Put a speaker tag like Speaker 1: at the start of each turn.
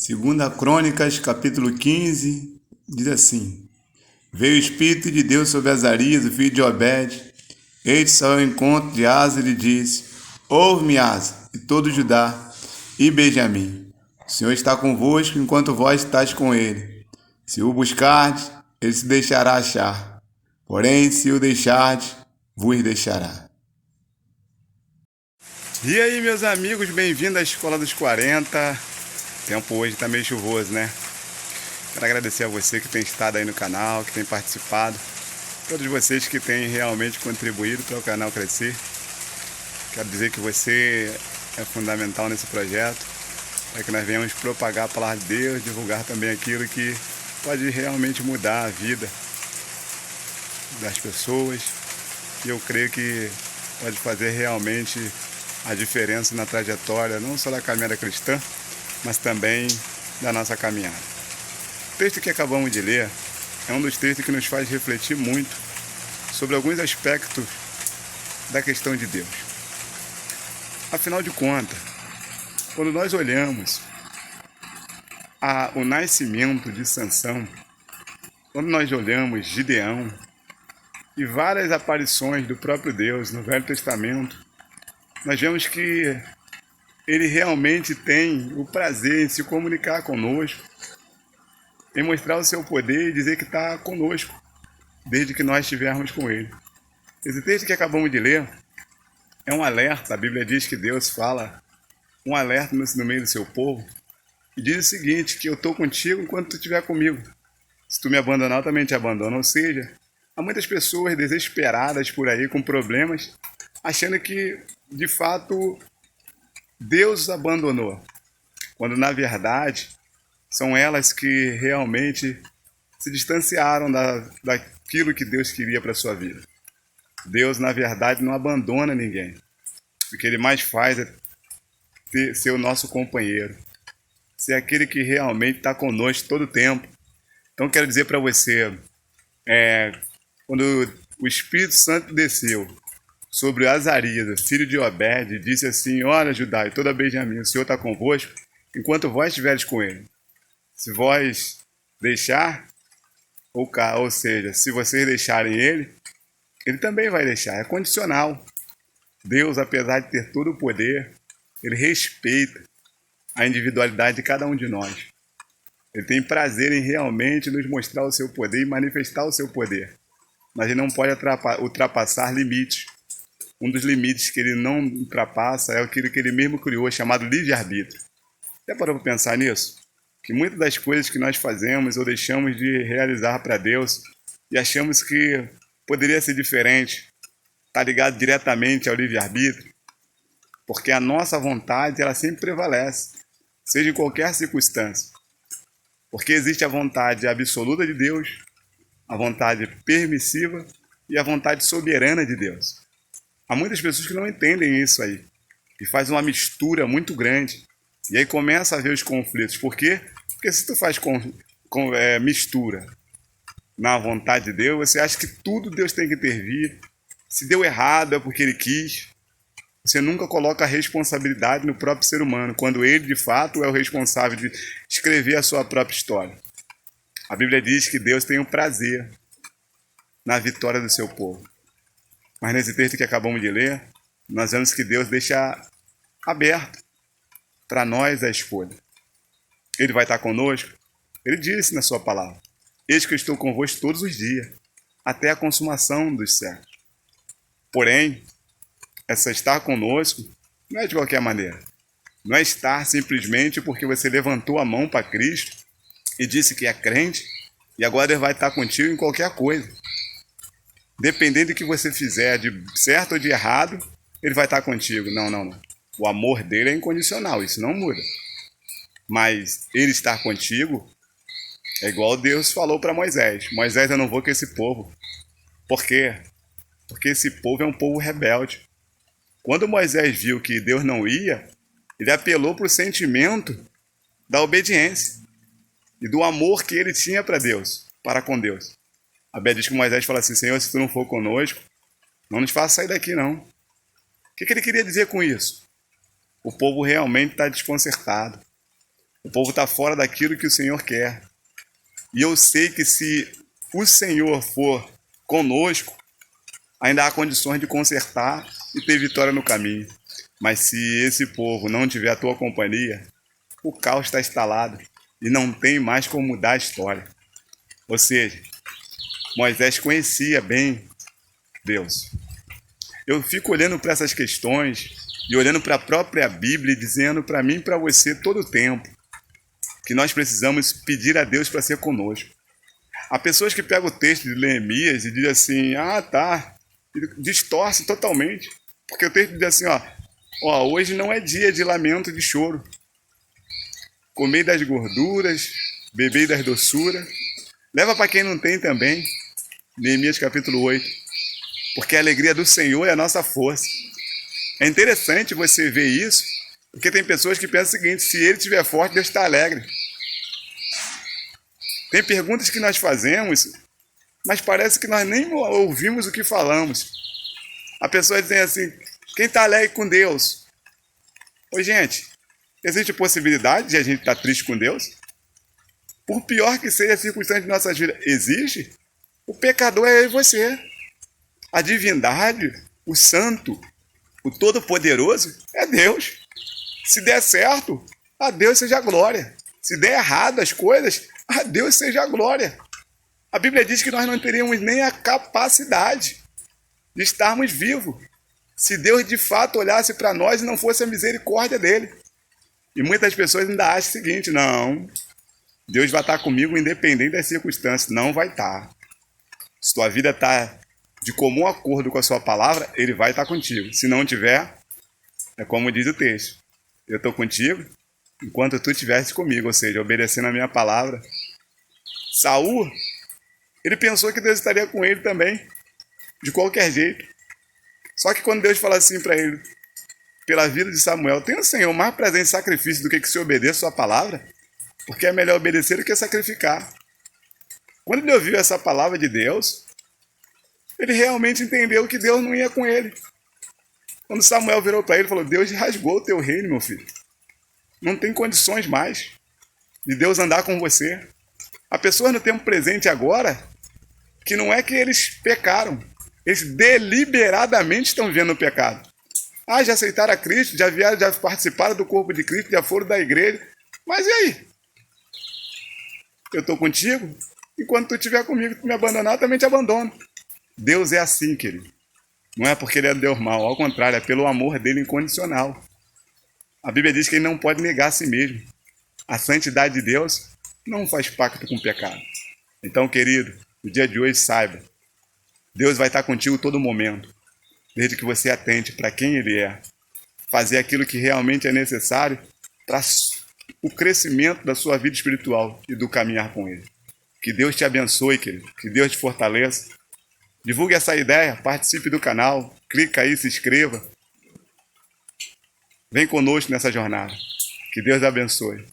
Speaker 1: Segunda Crônicas, capítulo 15, diz assim: Veio o Espírito de Deus sobre Azarias, o filho de Obed. Este saiu ao encontro de Asa e lhe disse: Ouve-me, Asa, e todo Judá e Benjamim. O Senhor está convosco enquanto vós estáis com ele. Se o buscardes, ele se deixará achar. Porém, se o deixardes, vos deixará. E aí, meus amigos, bem-vindos à Escola dos 40. O tempo hoje está meio chuvoso, né? Quero agradecer a você que tem estado aí no canal, que tem participado. Todos vocês que têm realmente contribuído para o canal crescer. Quero dizer que você é fundamental nesse projeto, para que nós venhamos propagar a palavra de Deus, divulgar também aquilo que pode realmente mudar a vida das pessoas. E eu creio que pode fazer realmente a diferença na trajetória, não só da caminhada cristã, mas também da nossa caminhada. O texto que acabamos de ler é um dos textos que nos faz refletir muito sobre alguns aspectos da questão de Deus. Afinal de contas, quando nós olhamos o nascimento de Sansão, quando nós olhamos Gideão e várias aparições do próprio Deus no Velho Testamento, nós vemos que ele realmente tem o prazer em se comunicar conosco, em mostrar o seu poder e dizer que está conosco, desde que nós estivermos com ele. Esse texto que acabamos de ler é um alerta. A Bíblia diz que Deus fala um alerta no meio do seu povo e diz o seguinte, que eu estou contigo enquanto tu estiver comigo. Se tu me abandonar, eu também te abandono. Ou seja, há muitas pessoas desesperadas por aí com problemas, achando que, de fato, Deus os abandonou, quando na verdade são elas que realmente se distanciaram daquilo que Deus queria para a sua vida. Deus, na verdade, não abandona ninguém. O que Ele mais faz é ser o nosso companheiro, ser aquele que realmente está conosco todo o tempo. Então, quero dizer para você, quando o Espírito Santo desceu sobre Azarias, filho de Obed, disse assim: Olha, Judá e toda Benjamim, o Senhor está convosco, enquanto vós estiveres com ele. Se vós deixar, ou seja, se vocês deixarem ele, ele também vai deixar. É condicional. Deus, apesar de ter todo o poder, ele respeita a individualidade de cada um de nós. Ele tem prazer em realmente nos mostrar o seu poder e manifestar o seu poder. Mas ele não pode ultrapassar limites. Um dos limites que ele não ultrapassa é aquilo que ele mesmo criou, chamado livre-arbítrio. Já parou para pensar nisso? Que muitas das coisas que nós fazemos ou deixamos de realizar para Deus e achamos que poderia ser diferente, está ligado diretamente ao livre-arbítrio, porque a nossa vontade ela sempre prevalece, seja em qualquer circunstância. Porque existe a vontade absoluta de Deus, a vontade permissiva e a vontade soberana de Deus. Há muitas pessoas que não entendem isso aí e fazem uma mistura muito grande. E aí começa a ver os conflitos. Por quê? Porque se tu faz mistura na vontade de Deus, você acha que tudo Deus tem que intervir. Se deu errado é porque Ele quis. Você nunca coloca a responsabilidade no próprio ser humano, quando ele, de fato, é o responsável de escrever a sua própria história. A Bíblia diz que Deus tem um prazer na vitória do seu povo. Mas nesse texto que acabamos de ler, nós vemos que Deus deixa aberto para nós a escolha. Ele vai estar conosco. Ele disse na sua palavra: Eis que eu estou convosco todos os dias, até a consumação dos séculos. Porém, essa estar conosco não é de qualquer maneira. Não é estar simplesmente porque você levantou a mão para Cristo e disse que é crente e agora Ele vai estar contigo em qualquer coisa. Dependendo do que você fizer, de certo ou de errado, Ele vai estar contigo. Não. O amor dele é incondicional, isso não muda. Mas Ele estar contigo é igual Deus falou para Moisés. Moisés, eu não vou com esse povo. Por quê? Porque esse povo é um povo rebelde. Quando Moisés viu que Deus não ia, ele apelou para o sentimento da obediência e do amor que ele tinha para Deus, para com Deus. A Bíblia diz que Moisés fala assim: Senhor, se tu não for conosco, não nos faça sair daqui não. O que ele queria dizer com isso? O povo realmente está desconcertado. O povo está fora daquilo que o Senhor quer. E eu sei que se o Senhor for conosco, ainda há condições de consertar e ter vitória no caminho. Mas se esse povo não tiver a tua companhia, o caos está instalado e não tem mais como mudar a história. Ou seja, Moisés conhecia bem Deus. Eu fico olhando para essas questões e olhando para a própria Bíblia e dizendo para mim e para você todo o tempo que nós precisamos pedir a Deus para ser conosco. Há pessoas que pegam o texto de Neemias e dizem assim, tá, e distorce totalmente. Porque o texto diz assim, hoje não é dia de lamento, de choro. Comei das gorduras, bebei das doçuras. Leva para quem não tem também. Neemias capítulo 8. Porque a alegria do Senhor é a nossa força. É interessante você ver isso, porque tem pessoas que pensam o seguinte, se ele estiver forte, Deus está alegre. Tem perguntas que nós fazemos, mas parece que nós nem ouvimos o que falamos. A pessoa diz assim, quem está alegre com Deus? Ô gente, existe possibilidade de a gente estar triste com Deus? Por pior que seja a circunstância de nossas vidas, existe? O pecador é eu e você. A divindade, o santo, o todo-poderoso é Deus. Se der certo, a Deus seja a glória. Se der errado as coisas, a Deus seja a glória. A Bíblia diz que nós não teríamos nem a capacidade de estarmos vivos se Deus de fato olhasse para nós e não fosse a misericórdia dele. E muitas pessoas ainda acham o seguinte, não, Deus vai estar comigo independente das circunstâncias. Não vai estar. Se tua vida está de comum acordo com a sua palavra, ele vai estar contigo. Se não tiver, é como diz o texto. Eu estou contigo enquanto tu estivesse comigo, ou seja, obedecendo a minha palavra. Saul, ele pensou que Deus estaria com ele também, de qualquer jeito. Só que quando Deus fala assim para ele, pela vida de Samuel, tem o Senhor mais presente em sacrifício do que se obedeça a sua palavra? Porque é melhor obedecer do que sacrificar. Quando ele ouviu essa palavra de Deus, ele realmente entendeu que Deus não ia com ele. Quando Samuel virou para ele e falou, Deus rasgou o teu reino, meu filho. Não tem condições mais de Deus andar com você. Há pessoas no tempo presente agora que não é que eles pecaram. Eles deliberadamente estão vivendo o pecado. Já aceitaram a Cristo, já vieram, já participaram do corpo de Cristo, já foram da igreja. Mas e aí? Eu estou contigo? Enquanto tu estiver comigo, tu me abandonar, eu também te abandono. Deus é assim, querido. Não é porque ele é Deus mau, ao contrário, é pelo amor dele incondicional. A Bíblia diz que ele não pode negar a si mesmo. A santidade de Deus não faz pacto com o pecado. Então, querido, no dia de hoje, saiba, Deus vai estar contigo todo momento, desde que você atente para quem ele é, fazer aquilo que realmente é necessário para o crescimento da sua vida espiritual e do caminhar com ele. Que Deus te abençoe, querido, que Deus te fortaleça. Divulgue essa ideia, participe do canal, clica aí, se inscreva. Vem conosco nessa jornada. Que Deus abençoe.